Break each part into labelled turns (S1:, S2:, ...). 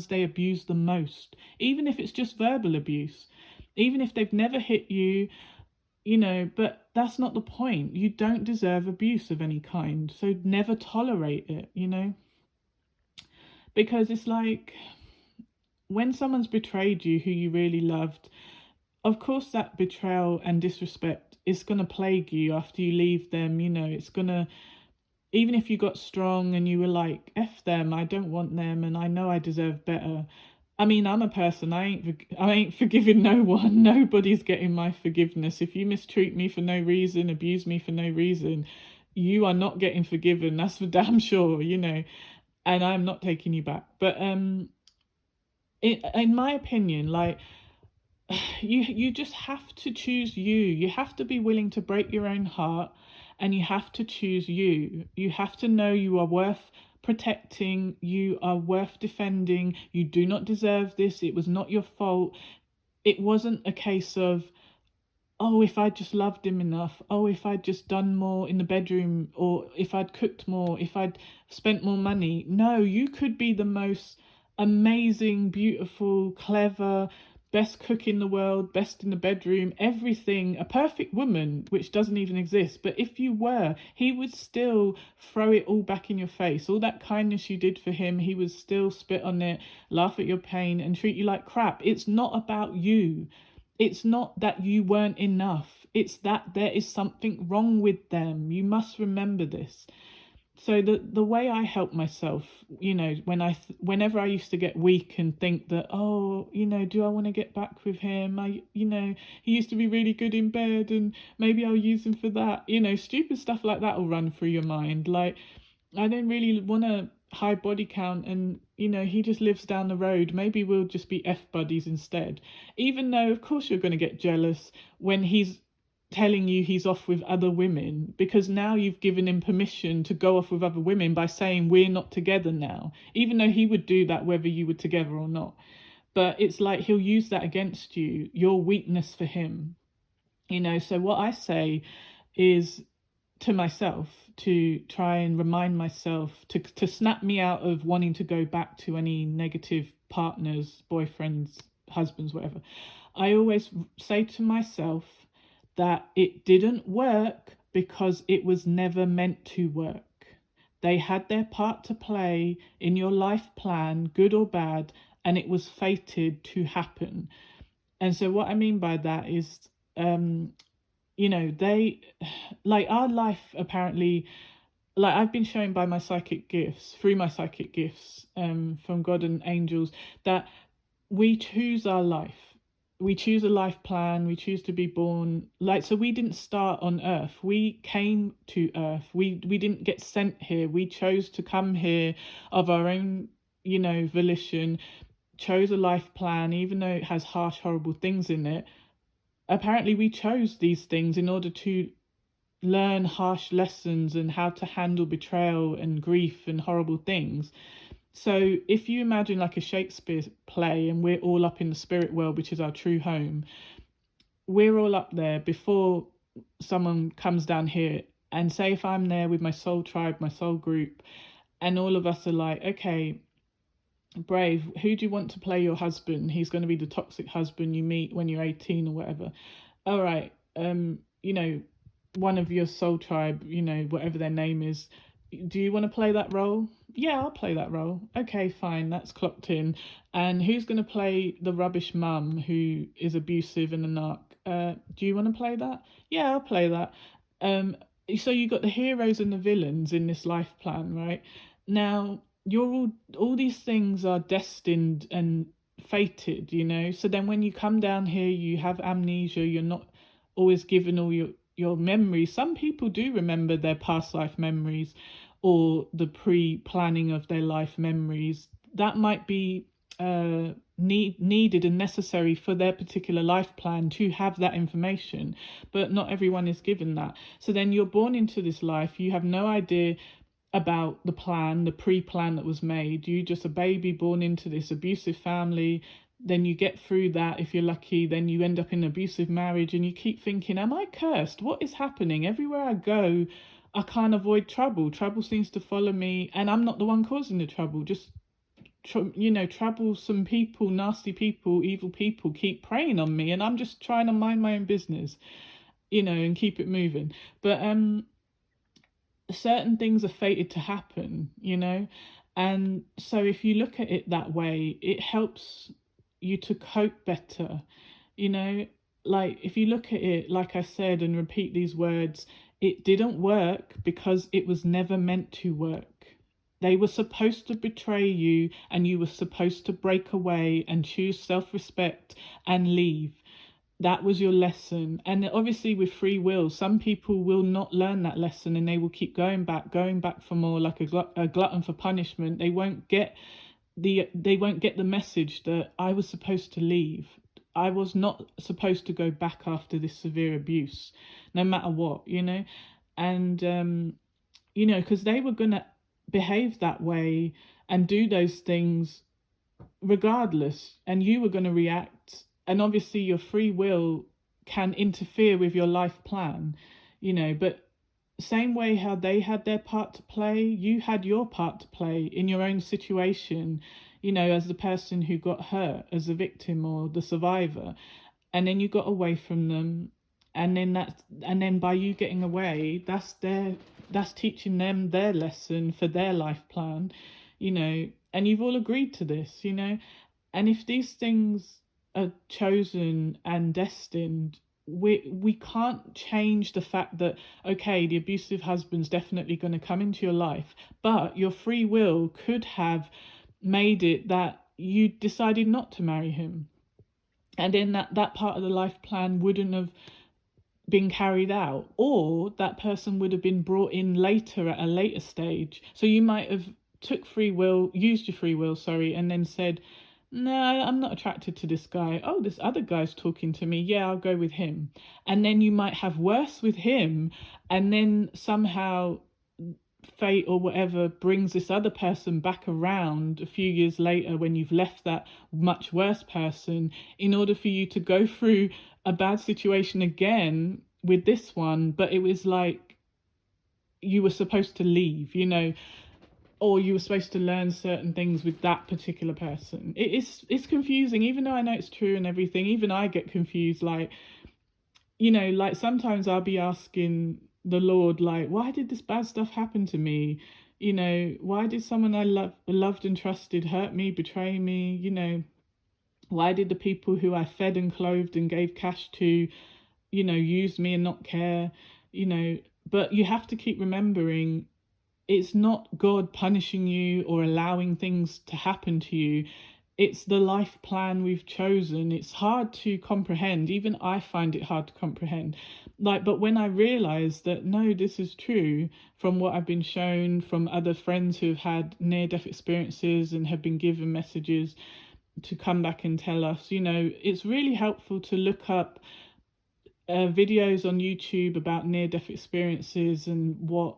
S1: they abuse the most, even if it's just verbal abuse, even if they've never hit you, but that's not the point. You don't deserve abuse of any kind, so never tolerate it, because it's like when someone's betrayed you who you really loved, of course that betrayal and disrespect is going to plague you after you leave them. It's going to, even if you got strong and you were like, F them, I don't want them, and I know I deserve better. I mean, I'm a person, I ain't forgiving no one. Nobody's getting my forgiveness. If you mistreat me for no reason, abuse me for no reason, you are not getting forgiven. That's for damn sure, and I'm not taking you back. But in my opinion, like, you just have to choose you. You have to be willing to break your own heart, and you have to choose you. You have to know you are worth protecting, you are worth defending. You do not deserve this. It was not your fault. It wasn't a case of, oh, if I'd just loved him enough, oh, if I'd just done more in the bedroom, or if I'd cooked more, if I'd spent more money. No, you could be the most amazing, beautiful, clever, best cook in the world, best in the bedroom, everything, a perfect woman, which doesn't even exist. But if you were, he would still throw it all back in your face. All that kindness you did for him, he would still spit on it, laugh at your pain, and treat you like crap. It's not about you. It's not that you weren't enough. It's that there is something wrong with them. You must remember this. So the way I help myself, whenever I used to get weak and think that, oh, do I want to get back with him? He used to be really good in bed, and maybe I'll use him for that. Stupid stuff like that will run through your mind. Like, I don't really want to high body count, and he just lives down the road. Maybe we'll just be F buddies instead. Even though of course you're going to get jealous when he's telling you he's off with other women, because now you've given him permission to go off with other women by saying we're not together now, even though he would do that whether you were together or not. But it's like he'll use that against you, your weakness for him. So what I say is, to myself, to try and remind myself to snap me out of wanting to go back to any negative partners, boyfriends, husbands, whatever. I always say to myself that it didn't work because it was never meant to work. They had their part to play in your life plan, good or bad, and it was fated to happen. And so what I mean by that is, they, like, our life apparently, like, I've been shown by my psychic gifts, through my psychic gifts, from God and angels, that we choose our life. We choose a life plan. We choose to be born. Like, so we didn't start on earth. We came to earth. We didn't get sent here. We chose to come here of our own, volition, chose a life plan, even though it has harsh, horrible things in it. Apparently we chose these things in order to learn harsh lessons and how to handle betrayal and grief and horrible things. So if you imagine like a Shakespeare play, and we're all up in the spirit world, which is our true home, we're all up there before someone comes down here. And say if I'm there with my soul tribe, my soul group, and all of us are like, okay, Brave, who do you want to play your husband? He's going to be the toxic husband you meet when you're 18 or whatever. All right, one of your soul tribe, whatever their name is, do you want to play that role? Yeah, I'll play that role. Okay, fine, that's clocked in. And who's going to play the rubbish mum who is abusive and a narc? Do you want to play that? Yeah, I'll play that. So you got the heroes and the villains in this life plan, right? Now, you're all these things are destined and fated, so then when you come down here, you have amnesia. You're not always given all your memories. Some people do remember their past life memories, or the pre-planning of their life memories. That might be needed and necessary for their particular life plan to have that information, but not everyone is given that. So then you're born into this life, you have no idea about the plan, the pre-plan that was made. You just a baby born into this abusive family. Then you get through that, if you're lucky, then you end up in an abusive marriage, and you keep thinking, am I cursed? What is happening? Everywhere I go, I can't avoid trouble. Trouble seems to follow me, and I'm not the one causing the trouble. Just troublesome people, nasty people, evil people keep preying on me, and I'm just trying to mind my own business, and keep it moving. But certain things are fated to happen, and so if you look at it that way, it helps you to cope better, you know. Like, if you look at it, like I said, and repeat these words, it didn't work because it was never meant to work. They were supposed to betray you, and you were supposed to break away and choose self-respect and leave. That was your lesson. And obviously, with free will, some people will not learn that lesson, and they will keep going back for more, like a glutton for punishment. They won't get the message that I was supposed to leave. I was not supposed to go back after this severe abuse, no matter what, and because they were going to behave that way and do those things regardless, and you were going to react. And obviously your free will can interfere with your life plan, but same way how they had their part to play, you had your part to play in your own situation, as the person who got hurt, as the victim or the survivor. And then you got away from them, and then by you getting away, that's teaching them their lesson for their life plan, and you've all agreed to this, and if these things are chosen and destined, we can't change the fact that, okay, the abusive husband's definitely going to come into your life, but your free will could have made it that you decided not to marry him, and then that part of the life plan wouldn't have been carried out, or that person would have been brought in later at a later stage. So you might have used your free will, sorry, and then said, no, I'm not attracted to this guy. Oh, this other guy's talking to me. Yeah, I'll go with him. And then you might have worse with him, and then somehow fate or whatever brings this other person back around a few years later, when you've left that much worse person, in order for you to go through a bad situation again with this one. But it was like you were supposed to leave, or you were supposed to learn certain things with that particular person. It's confusing, even though I know it's true and everything. Even I get confused, like, like sometimes I'll be asking the Lord, like, why did this bad stuff happen to me? Why did someone I loved and trusted hurt me, betray me? Why did the people who I fed and clothed and gave cash to, use me and not care? But you have to keep remembering, it's not God punishing you or allowing things to happen to you. It's the life plan we've chosen. It's hard to comprehend. Even I find it hard to comprehend. But when I realized that, no, this is true from what I've been shown from other friends who've had near-death experiences and have been given messages to come back and tell us, it's really helpful to look up videos on YouTube about near-death experiences and what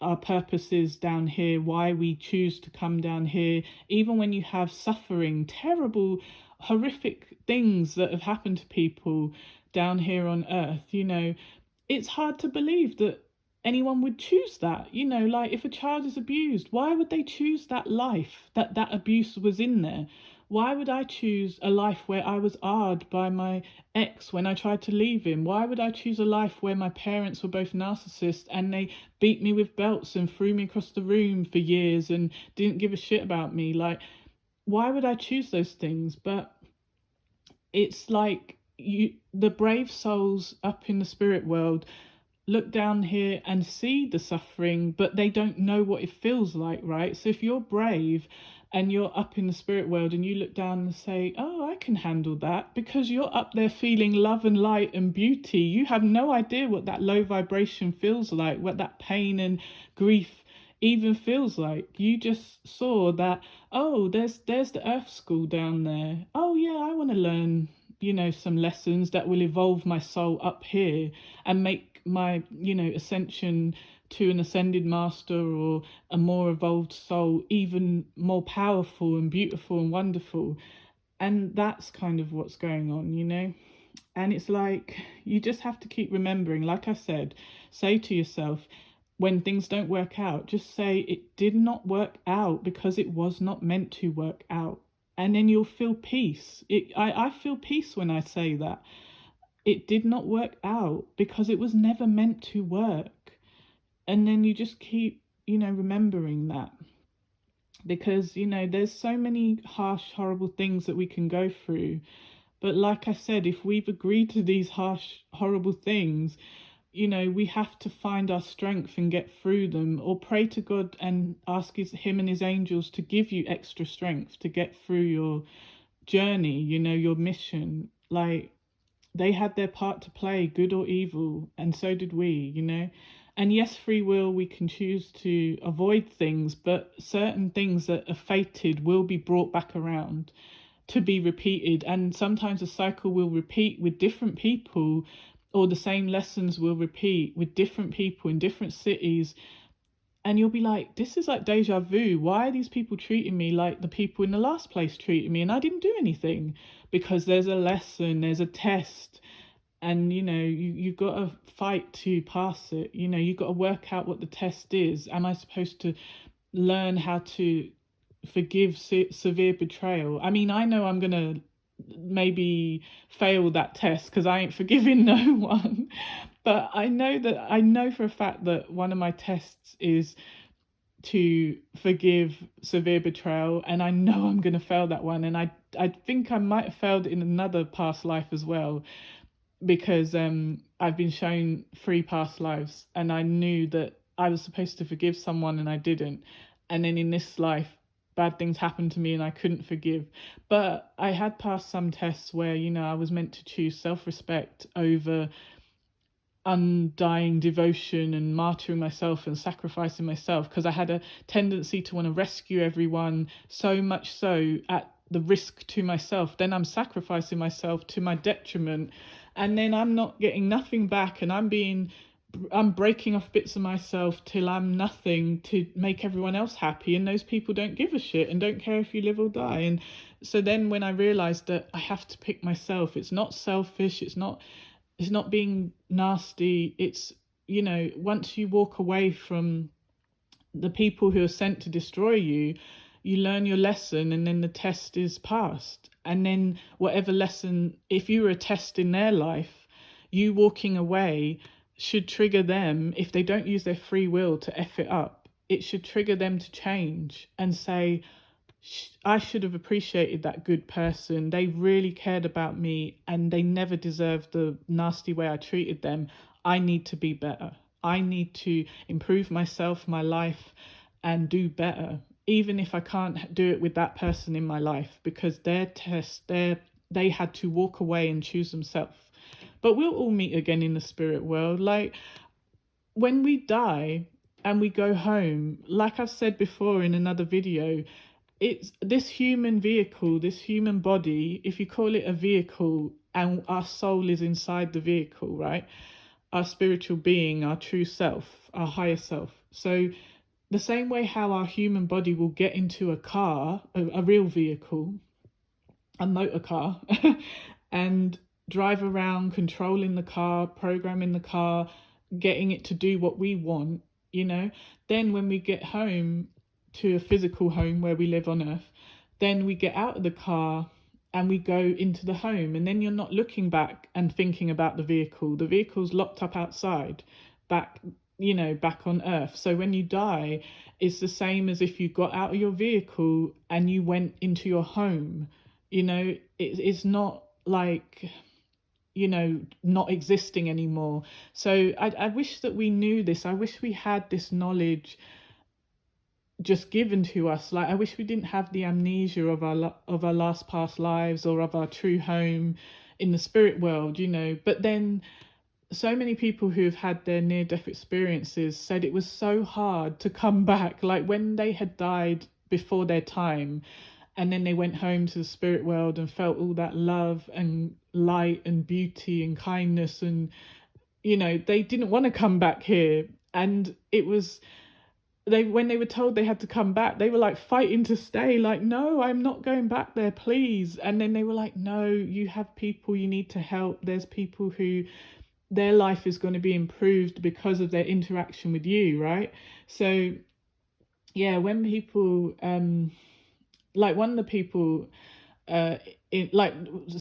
S1: our purpose is down here, why we choose to come down here, even when you have suffering, terrible, horrific things that have happened to people down here on earth. It's hard to believe that anyone would choose that. Like, if a child is abused, why would they choose that life, that abuse was in there? Why would I choose a life where I was AR'd by my ex when I tried to leave him? Why would I choose a life where my parents were both narcissists and they beat me with belts and threw me across the room for years and didn't give a shit about me? Like, why would I choose those things? But it's like, the brave souls up in the spirit world look down here and see the suffering, but they don't know what it feels like, right? So if you're brave and you're up in the spirit world and you look down and say, oh, I can handle that, because you're up there feeling love and light and beauty. You have no idea what that low vibration feels like, what that pain and grief even feels like. You just saw that, oh, there's the earth school down there. Oh yeah, I want to learn, some lessons that will evolve my soul up here and make my, ascension to an ascended master or a more evolved soul even more powerful and beautiful and wonderful. And that's kind of what's going on. And it's like, you just have to keep remembering, like I said, say to yourself, when things don't work out, just say it did not work out because it was not meant to work out. And then you'll feel peace. I feel peace when I say that. It did not work out because it was never meant to work. And then you just keep, remembering that. Because, there's so many harsh, horrible things that we can go through. But like I said, if we've agreed to these harsh, horrible things, we have to find our strength and get through them, or pray to God and ask him and his angels to give you extra strength to get through your journey, your mission. Like, they had their part to play, good or evil, and so did we. And yes, free will, we can choose to avoid things, but certain things that are fated will be brought back around to be repeated. And sometimes a cycle will repeat with different people, or the same lessons will repeat with different people in different cities. And you'll be like, this is like deja vu. Why are these people treating me like the people in the last place treated me? And I didn't do anything. Because there's a lesson, there's a test. And, you've got to fight to pass it. You've got to work out what the test is. Am I supposed to learn how to forgive severe betrayal? I mean, I know I'm going to maybe fail that test because I ain't forgiving no one. But I know for a fact that one of my tests is to forgive severe betrayal, and I know I'm going to fail that one. And I think I might have failed in another past life as well, because I've been shown 3 past lives, and I knew that I was supposed to forgive someone and I didn't. And then in this life, bad things happened to me and I couldn't forgive. But I had passed some tests where, I was meant to choose self-respect over undying devotion and martyring myself and sacrificing myself, because I had a tendency to want to rescue everyone, so much so at the risk to myself. Then I'm sacrificing myself to my detriment, and then I'm not getting nothing back, and I'm breaking off bits of myself till I'm nothing to make everyone else happy, and those people don't give a shit and don't care if you live or die. And so then when I realized that I have to pick myself, it's not selfish, it's not being nasty. It's, once you walk away from the people who are sent to destroy you, you learn your lesson, and then the test is passed. And then whatever lesson, if you were a test in their life, you walking away should trigger them. If they don't use their free will to F it up, it should trigger them to change and say, I should have appreciated that good person. They really cared about me, and they never deserved the nasty way I treated them. I need to be better. I need to improve myself, my life, and do better, even if I can't do it with that person in my life, because their test, they had to walk away and choose themselves. But we'll all meet again in the spirit world. Like, when we die and we go home, like I've said before in another video, it's this human vehicle, this human body, if you call it a vehicle, and our soul is inside the vehicle, right? Our spiritual being, our true self, our higher self. So the same way how our human body will get into a car, a real vehicle, a motor car, and drive around controlling the car, programming the car, getting it to do what we want, then when we get home to a physical home where we live on earth, then we get out of the car and we go into the home, and then you're not looking back and thinking about the vehicle's locked up outside, back on earth. So when you die, it's the same as if you got out of your vehicle and you went into your home. It's not like not existing anymore. So I wish that we knew this. I wish we had this knowledge just given to us. Like, I wish we didn't have the amnesia of our last past lives, or of our true home in the spirit world, But then so many people who have had their near-death experiences said it was so hard to come back, like when they had died before their time, and then they went home to the spirit world and felt all that love and light and beauty and kindness, and they didn't want to come back here. And it was, when they were told they had to come back, they were like fighting to stay, like, no, I'm not going back there, please. And then they were like, no, you have people you need to help. There's people who their life is going to be improved because of their interaction with you, right? So yeah, when people like one of the people, like